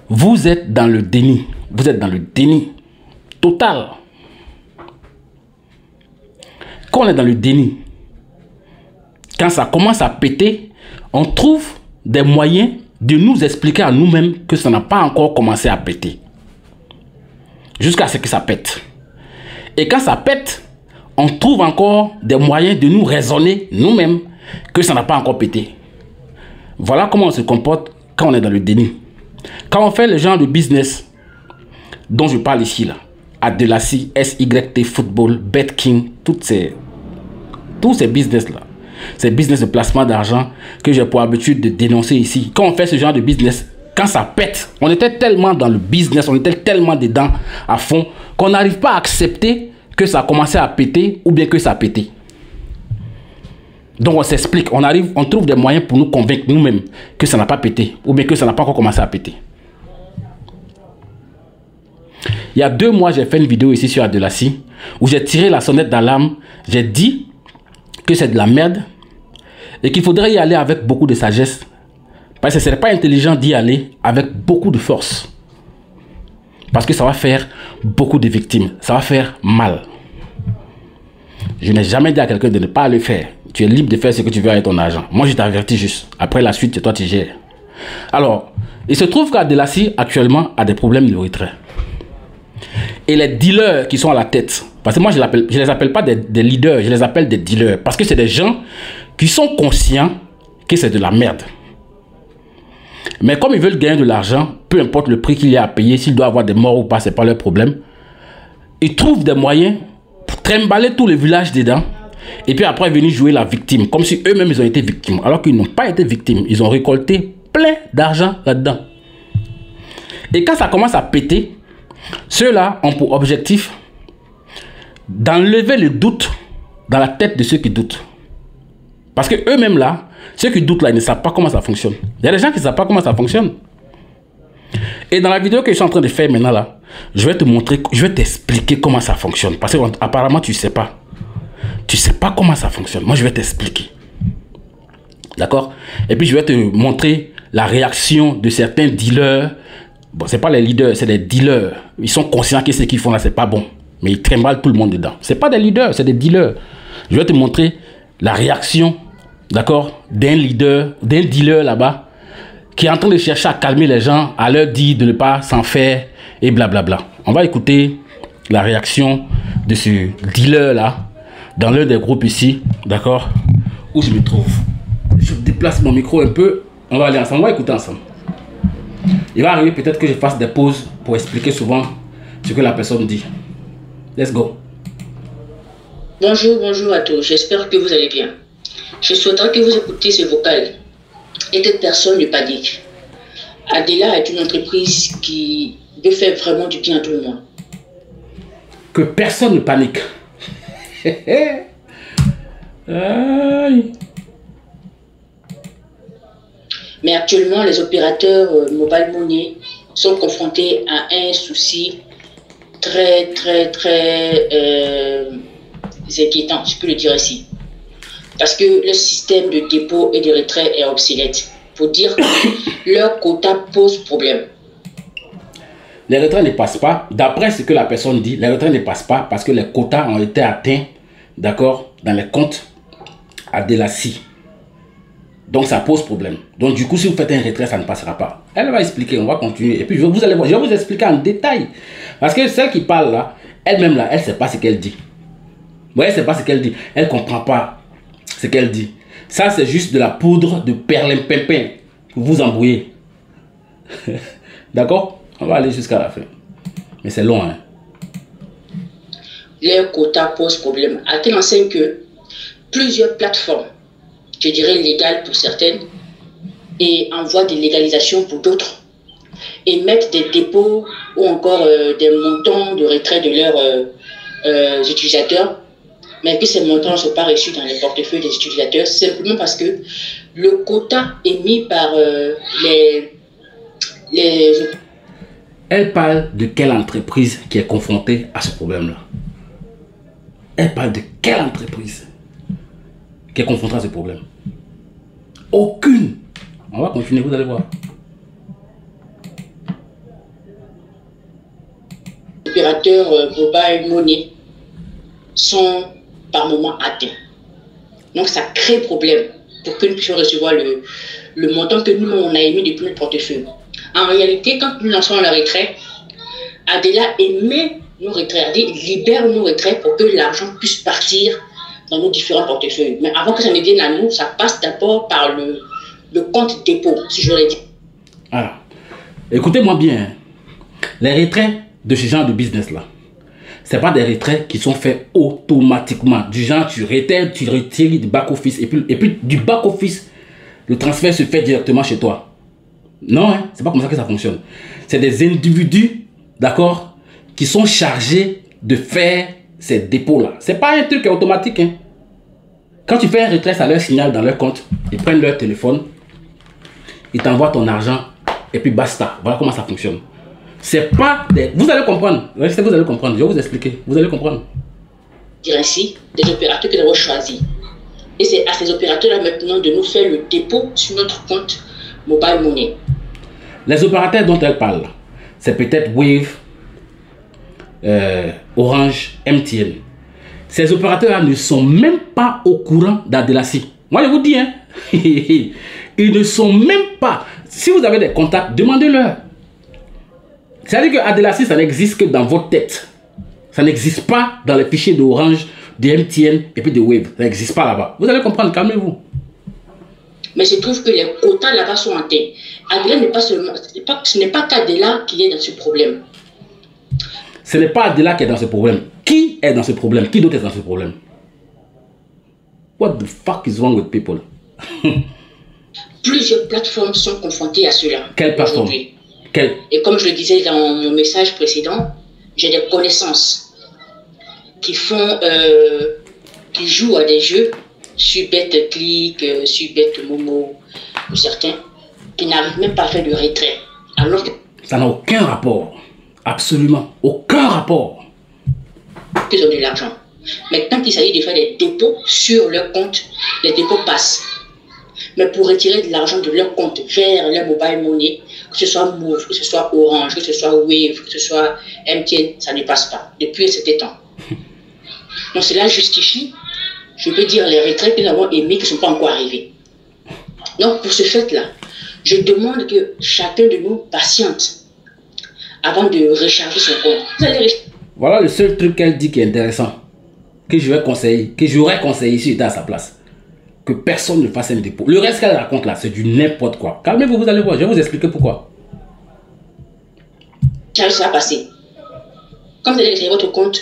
vous êtes dans le déni. Vous êtes dans le déni total. Quand on est dans le déni, quand ça commence à péter, on trouve des moyens de nous expliquer à nous-mêmes que ça n'a pas encore commencé à péter. Jusqu'à ce que ça pète. Et quand ça pète, on trouve encore des moyens de nous raisonner nous-mêmes que ça n'a pas encore pété. Voilà comment on se comporte quand on est dans le déni. Quand on fait le genre de business dont je parle ici, là, Adelassi, SYT Football, BetKing, tous ces business-là, ces business de placement d'argent que j'ai pour habitude de dénoncer ici. Quand on fait ce genre de business, quand ça pète, on était tellement dans le business, on était tellement dedans à fond qu'on n'arrive pas à accepter que ça a commencé à péter ou bien que ça a pété. Donc on s'explique, on trouve des moyens pour nous convaincre nous-mêmes que ça n'a pas pété ou bien que ça n'a pas encore commencé à péter. Il y a 2 mois, j'ai fait une vidéo ici sur Adelassi où j'ai tiré la sonnette d'alarme. J'ai dit que c'est de la merde et qu'il faudrait y aller avec beaucoup de sagesse parce que ce n'est pas intelligent d'y aller avec beaucoup de force. Parce que ça va faire beaucoup de victimes. Ça va faire mal. Je n'ai jamais dit à quelqu'un de ne pas le faire. Tu es libre de faire ce que tu veux avec ton argent. Moi, je t'avertis juste. Après la suite, c'est toi qui gères. Alors, il se trouve qu'Adelassi, actuellement, a des problèmes de retrait. Et les dealers qui sont à la tête, parce que moi, je ne les appelle pas des leaders, je les appelle des dealers. Parce que c'est des gens qui sont conscients que c'est de la merde. Mais comme ils veulent gagner de l'argent, peu importe le prix qu'il y a à payer, s'il doit avoir des morts ou pas, ce n'est pas leur problème. Ils trouvent des moyens pour trimballer tout le village dedans et puis après venir jouer la victime, comme si eux-mêmes ils ont été victimes, alors qu'ils n'ont pas été victimes. Ils ont récolté plein d'argent là-dedans. Et quand ça commence à péter, ceux-là ont pour objectif d'enlever le doute dans la tête de ceux qui doutent. Parce que eux-mêmes là, ceux qui doutent là, ils ne savent pas comment ça fonctionne. Il y a des gens qui ne savent pas comment ça fonctionne. Et dans la vidéo que je suis en train de faire maintenant là, je vais te montrer, je vais t'expliquer comment ça fonctionne. Parce que apparemment tu ne sais pas. Tu ne sais pas comment ça fonctionne. Moi je vais t'expliquer. D'accord? Et puis je vais te montrer la réaction de certains dealers. Bon, ce n'est pas les leaders, c'est des dealers. Ils sont conscients que ce qu'ils font là, ce n'est pas bon. Mais ils trimballent tout le monde dedans. Ce n'est pas des leaders, c'est des dealers. Je vais te montrer la réaction, d'accord, d'un dealer là-bas, qui est en train de chercher à calmer les gens, à leur dire de ne pas s'en faire et blablabla. On va écouter la réaction de ce dealer-là dans l'un des groupes ici, d'accord, où je me trouve. Je déplace mon micro un peu. On va aller ensemble, on va écouter ensemble. Il va arriver peut-être que je fasse des pauses pour expliquer souvent ce que la personne dit. Let's go. Bonjour à tous, j'espère que vous allez bien. Je souhaiterais que vous écoutiez ce vocal et que personne ne panique. Adela est une entreprise qui veut faire vraiment du bien à tout le monde. Que personne ne panique. Mais actuellement, les opérateurs mobile money sont confrontés à un souci très inquiétant, je peux le dire ici. Parce que le système de dépôt et de retrait est obsolète. Pour dire que leur quota pose problème. Les retraits ne passent pas. D'après ce que la personne dit, les retraits ne passent pas parce que les quotas ont été atteints, d'accord, dans les comptes Adelassi. Donc ça pose problème. Donc du coup, si vous faites un retrait, ça ne passera pas. Elle va expliquer, on va continuer. Et puis vous allez voir, je vais vous expliquer en détail. Parce que celle qui parle là, elle-même là, elle ne sait pas ce qu'elle dit. Vous voyez, elle ne sait pas ce qu'elle dit. Elle ne comprend pas ce qu'elle dit. Ça, c'est juste de la poudre de perlimpinpin pour vous embrouiller. D'accord? On va aller jusqu'à la fin. Mais c'est long, hein? Leur quota pose problème. À tel enseigne que plusieurs plateformes, je dirais légales pour certaines, et envoient des légalisations pour d'autres, et mettent des dépôts ou encore des montants de retrait de leurs utilisateurs, mais que ces montants ne sont pas reçus dans les portefeuilles des utilisateurs, simplement parce que le quota émis par les... Elle parle de quelle entreprise qui est confrontée à ce problème-là? Elle parle de quelle entreprise qui est confrontée à ce problème? Aucune. On va continuer, vous allez voir. opérateurs mobile money sont par moment atteints. Donc ça crée problème pour que nous puissions recevoir le montant que nous on a émis depuis notre portefeuille. En réalité, quand nous lançons le retrait, Adela émet nos retraits, Adela libère nos retraits pour que l'argent puisse partir dans nos différents portefeuilles. Mais avant que ça ne vienne à nous, ça passe d'abord par le compte dépôt, si je l'ai dit. Alors, écoutez-moi bien. Les retraits de ce genre de business-là, ce n'est pas des retraits qui sont faits automatiquement. Du genre, tu retires du back-office et puis du back-office, le transfert se fait directement chez toi. Non, hein, c'est pas comme ça que ça fonctionne. C'est des individus, d'accord, qui sont chargés de faire ces dépôts-là. C'est pas un truc automatique. Hein. Quand tu fais un retrait, ça leur signale dans leur compte. Ils prennent leur téléphone, ils t'envoient ton argent et puis basta. Voilà comment ça fonctionne. C'est pas des... Vous allez comprendre. Vous allez comprendre. Je vais vous expliquer. Vous allez comprendre. Dire ainsi, des opérateurs que nous avons choisis. Et c'est à ces opérateurs-là maintenant de nous faire le dépôt sur notre compte mobile money. Les opérateurs dont elle parle, c'est peut-être Wave, Orange, MTN. Ces opérateurs-là ne sont même pas au courant d'Adelasi. Moi, je vous dis, hein, ils ne sont même pas. Si vous avez des contacts, demandez-leur. C'est-à-dire que Adelasi, ça n'existe que dans votre tête. Ça n'existe pas dans les fichiers d'Orange, de MTN et puis de Wave. Ça n'existe pas là-bas. Vous allez comprendre, calmez-vous. Mais je trouve que les quotas là-bas sont atteints. Adela n'est pas seulement... Ce n'est pas qu'Adela qui est dans ce problème. Ce n'est pas Adela qui est dans ce problème. Qui est dans ce problème? Qui d'autre est dans ce problème? What the fuck is wrong with people? Plusieurs plateformes sont confrontées à cela. Quelle plateforme? Et comme je le disais dans mon message précédent, j'ai des connaissances qui jouent à des jeux sur BetClick, sur BetMomo, pour certains, qui n'arrivent même pas à faire de retrait. Alors que ça n'a aucun rapport. Absolument aucun rapport. Ils ont de l'argent. Mais quand il s'agit de faire des dépôts sur leur compte, les dépôts passent. Mais pour retirer de l'argent de leur compte vers leur mobile money, que ce soit Move, que ce soit Orange, que ce soit Wave, que ce soit MTN, ça ne passe pas depuis un certain temps. Donc cela justifie, je peux dire, les retraits que nous avons émis qui ne sont pas encore arrivés. Donc pour ce fait-là, je demande que chacun de nous patiente avant de recharger son compte. Voilà le seul truc qu'elle dit qui est intéressant, que je vais conseiller, que j'aurais conseillé si j'étais à sa place. Que personne ne fasse un dépôt. Le reste qu'elle raconte là, c'est du n'importe quoi. Calmez-vous, vous allez voir, je vais vous expliquer pourquoi. Ça va passer. Comme vous allez retirer votre compte,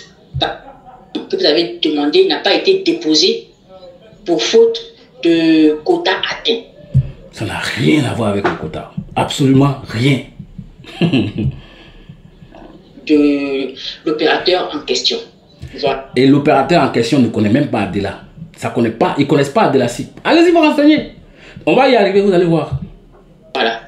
que vous avez demandé n'a pas été déposé pour faute de quota atteint. Ça n'a rien à voir avec le quota. Absolument rien. De l'opérateur en question. Voilà. Et l'opérateur en question ne connaît même pas Adela. Ça connaît pas, ils ne connaissent pas Adelasi. Allez-y vous renseigner. On va y arriver, vous allez voir. Voilà.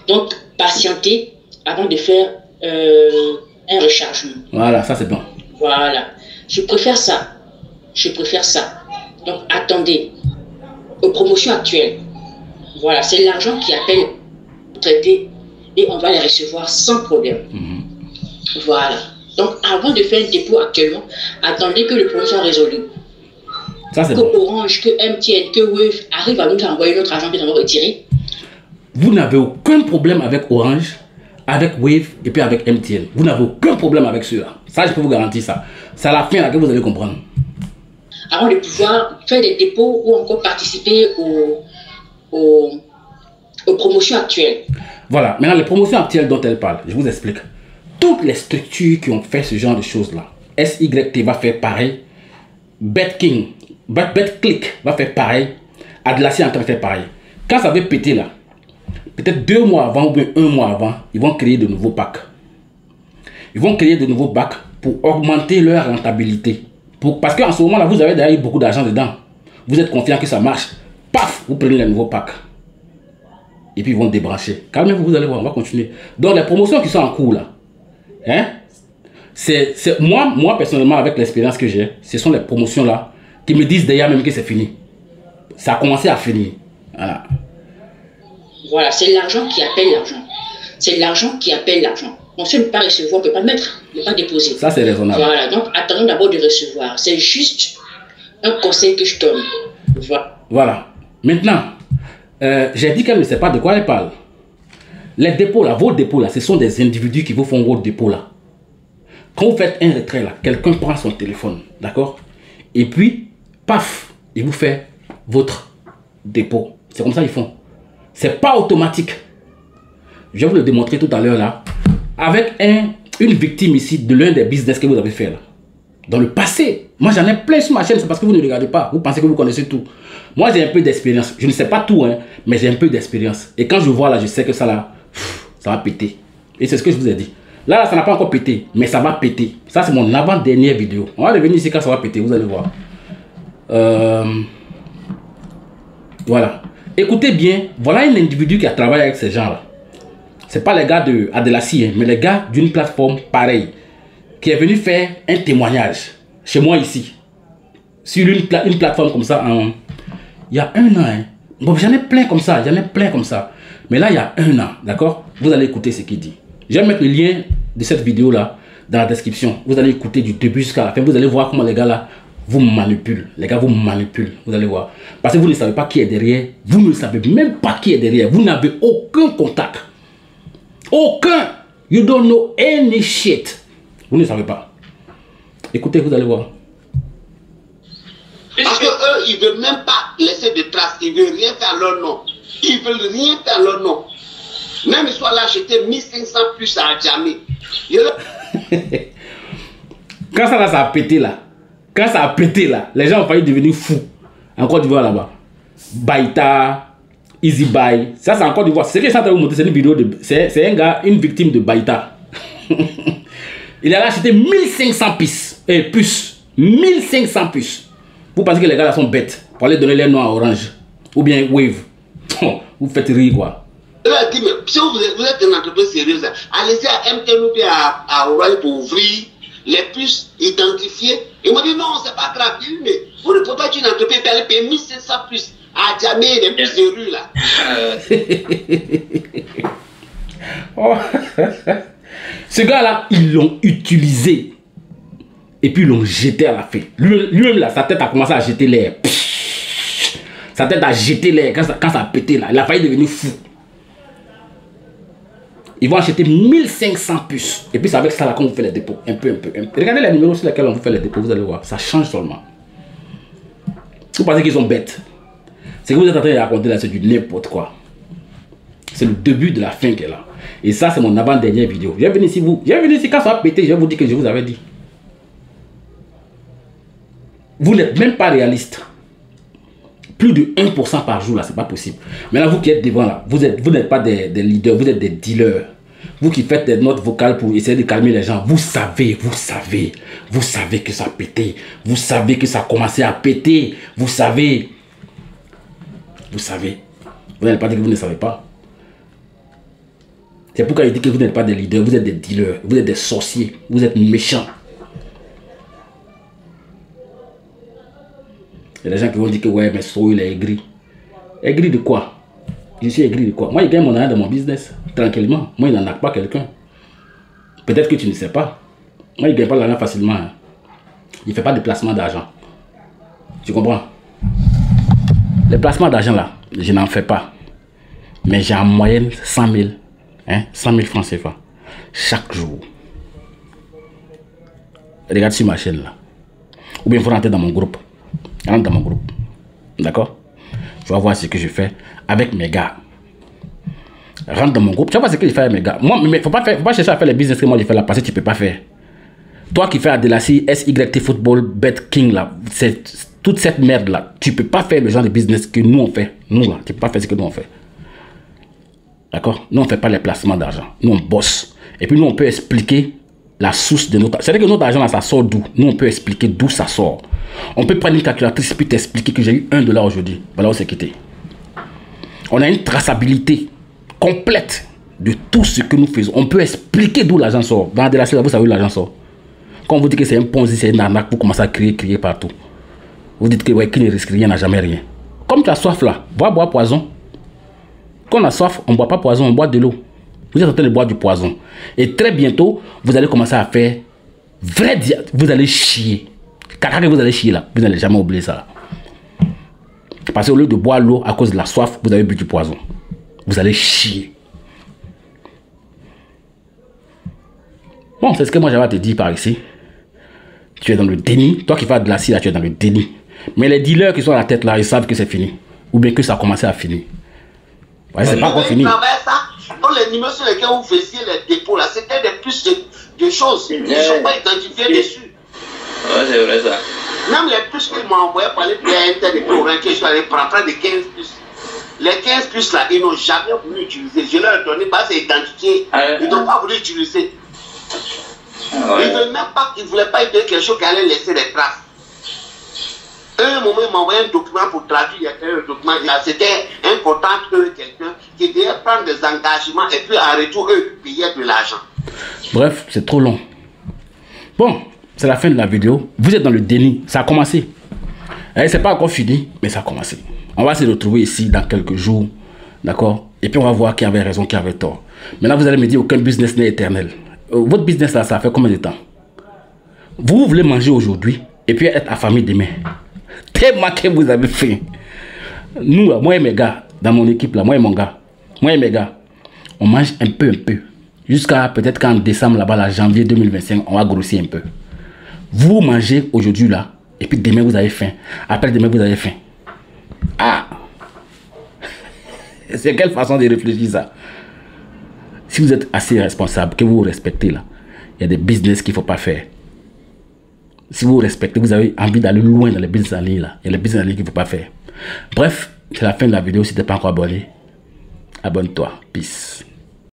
Donc, patientez avant de faire un rechargement. Voilà, ça c'est bon. Voilà. Je préfère ça. Je préfère ça. Donc, attendez. Aux promotions actuelles. Voilà, c'est l'argent qui appelle traité et on va les recevoir sans problème. Voilà. Donc, avant de faire un dépôt actuellement, attendez que le problème soit résolu. Ça, c'est que bon. Orange, que MTN, que Wave arrive à nous envoyer notre argent que nous avons retiré. Vous n'avez aucun problème avec Orange, avec Wave et puis avec MTN. Vous n'avez aucun problème avec ceux-là. Ça, je peux vous garantir ça. C'est à la fin là que vous allez comprendre. Avant de pouvoir faire des dépôts ou encore participer aux promotions actuelles. Voilà. Maintenant, les promotions actuelles dont elle parle, je vous explique. Toutes les structures qui ont fait ce genre de choses-là, SYT va faire pareil, BetClick va faire pareil, Adelasi est en train de faire pareil. Quand ça va péter là, peut-être 2 mois avant ou bien 1 mois avant, ils vont créer de nouveaux packs. Ils vont créer de nouveaux packs pour augmenter leur rentabilité. Parce qu'en ce moment là, vous avez derrière beaucoup d'argent dedans. Vous êtes confiant que ça marche. Paf, vous prenez les nouveaux packs. Et puis ils vont débrancher. Calmez-vous, vous allez voir, on va continuer. Donc les promotions qui sont en cours là, hein, moi personnellement, avec l'expérience que j'ai, ce sont les promotions là qui me disent d'ailleurs même que c'est fini. Ça a commencé à finir. Voilà, c'est l'argent qui appelle l'argent. C'est l'argent qui appelle l'argent. Donc, si on ne peut pas recevoir, on ne peut pas mettre, on ne peut pas déposer. Ça, c'est raisonnable. Voilà, donc attendons d'abord de recevoir. C'est juste un conseil que je donne. Voilà. Maintenant, j'ai dit qu'elle ne sait pas de quoi elle parle. Les dépôts là, vos dépôts là, ce sont des individus qui vous font vos dépôts là. Quand vous faites un retrait là, quelqu'un prend son téléphone, d'accord? Et puis, paf, il vous fait votre dépôt. C'est comme ça qu'ils font. C'est pas automatique. Je vais vous le démontrer tout à l'heure là. Avec une victime ici de l'un des business que vous avez fait là. Dans le passé. Moi j'en ai plein sur ma chaîne, c'est parce que vous ne regardez pas. Vous pensez que vous connaissez tout. Moi j'ai un peu d'expérience. Je ne sais pas tout, hein, mais j'ai un peu d'expérience. Et quand je vois là, je sais que ça là, ça va péter. Et c'est ce que je vous ai dit. Là, ça n'a pas encore pété, mais ça va péter. Ça c'est mon avant-dernière vidéo. On va revenir ici quand ça va péter, vous allez voir. Voilà. Écoutez bien, voilà un individu qui a travaillé avec ces gens là. C'est pas les gars de Adelassi, hein, mais les gars d'une plateforme pareille, qui est venu faire un témoignage chez moi ici, sur une plateforme comme ça, il y a un an. Hein. Bon, j'en ai plein comme ça, mais là, il y a un an, d'accord? Vous allez écouter ce qu'il dit. Je vais mettre le lien de cette vidéo-là dans la description. Vous allez écouter du début jusqu'à la fin. Vous allez voir comment les gars là vous manipulent. Les gars vous manipulent, vous allez voir. Parce que vous ne savez pas qui est derrière. Vous ne savez même pas qui est derrière. Vous n'avez aucun contact. Aucun. You don't know any shit. Vous ne savez pas. Écoutez, vous allez voir. Parce qu'eux, ils ne veulent même pas laisser de traces. Ils ne veulent rien faire à leur nom. Ils ne veulent rien faire à leur nom. Même ils sont allés acheter 1500 plus à Adjamé. Quand ça a pété là, les gens ont failli devenir fous. En Côte d'Ivoire là-bas. Baïta. Easy Buy, ça c'est encore du voir. C'est que ça vous montrer, c'est une vidéo de. C'est un gars, une victime de Baïta. Il a acheté 1500 puces et plus. 1500 puces. Vous pensez que les gars là sont bêtes pour aller donner les noms à Orange ou bien Wave. Vous faites rire quoi. Si vous êtes une entreprise sérieuse, allez-y à MTN ou bien à Orange pour ouvrir les puces identifiées. Ils m'ont dit non, c'est pas grave. Mais vous ne pouvez pas être une entreprise qui allait payer 1500 puces. À jamais les plus de rue là. Oh. Ce gars-là, ils l'ont utilisé. Et puis ils l'ont jeté à la fin. Lui-même là, sa tête a commencé à jeter l'air. Sa tête a jeté l'air quand ça a pété là. Il a failli devenir fou. Ils vont acheter 1500 puces. Et puis c'est avec ça là qu'on vous fait les dépôts. Un peu. Regardez les numéros sur lesquels on vous fait les dépôts. Vous allez voir. Ça change seulement. Vous pensez qu'ils sont bêtes? Ce que vous êtes en train de raconter là, c'est du n'importe quoi. C'est le début de la fin qu'elle a. Et ça, c'est mon avant-dernière vidéo. Je vais venir ici quand ça va péter, je vais vous dire que je vous avais dit. Vous n'êtes même pas réaliste. Plus de 1% par jour là, c'est pas possible. Maintenant, vous qui êtes devant là, vous n'êtes pas des leaders, vous êtes des dealers. Vous qui faites des notes vocales pour essayer de calmer les gens, vous savez que ça a pété. Vous savez que ça a commencé à péter. Vous savez. Vous n'allez pas dire que vous ne savez pas. C'est pourquoi il dit que vous n'êtes pas des leaders, vous êtes des dealers, vous êtes des sorciers, vous êtes méchants. Il y a des gens qui vont dire que ouais, mais So, il est aigri. Aigri de quoi? Je suis aigri de quoi? Moi, il gagne mon argent dans mon business, tranquillement. Moi, il n'en a pas quelqu'un. Peut-être que tu ne sais pas. Moi, il ne gagne pas l'argent facilement. Hein. Il ne fait pas de placement d'argent. Tu comprends? Les placements d'argent là, je n'en fais pas. Mais j'ai en moyenne 100 000, hein, 100 000 francs CFA chaque jour. Regarde sur ma chaîne là. Ou bien il faut rentrer dans mon groupe. Rentre dans mon groupe. D'accord? Tu vas voir ce que je fais avec mes gars. Rentre dans mon groupe. Tu vas voir ce que je fais avec mes gars. Moi, mais faut pas chercher à faire les business que moi je fais là parce que tu peux pas faire. Toi qui fais Adelassi, SYT Football, Bet King là, c'est toute cette merde là, tu peux pas faire le genre de business que nous on fait. Nous là, tu peux pas faire ce que nous on fait. D'accord? Nous on fait pas les placements d'argent. Nous on bosse. Et puis nous on peut expliquer la source de notre argent. C'est-à-dire que notre argent là, ça sort d'où? Nous on peut expliquer d'où ça sort. On peut prendre une calculatrice puis t'expliquer que j'ai eu $1 aujourd'hui. Voilà où c'est quitté. On a une traçabilité complète de tout ce que nous faisons. On peut expliquer d'où l'argent sort. Dans Adelassi, vous savez où l'argent sort. Quand on vous dit que c'est un ponzi, c'est une arnaque, vous commencez à crier partout. Vous dites que ouais, qui ne risque rien n'a jamais rien. Comme tu as soif là, va boire poison. Quand on a soif, on ne boit pas poison, on boit de l'eau. Vous êtes en train de boire du poison. Et très bientôt, vous allez commencer à faire vrai... Vous allez chier. Caca que vous allez chier là. Vous n'allez jamais oublier ça. Parce qu'au lieu de boire l'eau à cause de la soif, vous avez bu du poison. Vous allez chier. Bon, c'est ce que moi j'avais à te dire par ici. Tu es dans le déni. Toi qui fais de l'acide là, tu es dans le déni. Mais les dealers qui sont à la tête là, ils savent que c'est fini. Ou bien que ça a commencé à finir. Ouais, c'est pas encore fini. Dans les numéros sur lesquels vous faisiez les dépôts là, c'était des plus de choses. Ils ne sont pas identifiés dessus. Ouais, c'est vrai ça. Même les puces qu'ils m'ont envoyé par les PNT de programmes que je suis allé prendre des 15 puces. Les 15 puces là, ils n'ont jamais voulu utiliser. Je leur ai donné parce que c'est identifié. Ils n'ont pas voulu utiliser. Ils ne voulaient pas utiliser quelque chose qui allait laisser des traces. Un moment, ils m'ont envoyé un document pour traduire le document. C'était un contact de quelqu'un qui devait prendre des engagements et puis en retour, eux, payer de l'argent. Bref, c'est trop long. Bon, c'est la fin de la vidéo. Vous êtes dans le déni. Ça a commencé. C'est pas encore fini, mais ça a commencé. On va se retrouver ici dans quelques jours. D'accord? Et puis on va voir qui avait raison, qui avait tort. Maintenant, vous allez me dire, aucun business n'est éternel. Votre business là, ça fait combien de temps? Vous voulez manger aujourd'hui et puis être affamé demain. Tellement que vous avez faim. Nous, moi et mes gars, dans mon équipe là, moi et mes gars, on mange un peu. Jusqu'à peut-être qu'en décembre là-bas, là, janvier 2025, on va grossir un peu. Vous mangez aujourd'hui là, et puis demain vous avez faim. Après demain vous avez faim. Ah! C'est quelle façon de réfléchir ça? Si vous êtes assez responsable, que vous vous respectez là, il y a des business qu'il ne faut pas faire. Si vous respectez, vous avez envie d'aller loin dans les business en ligne là, il y a les business en ligne qu'il ne faut pas faire. Bref, c'est la fin de la vidéo. Si tu n'es pas encore abonné, abonne-toi. Peace.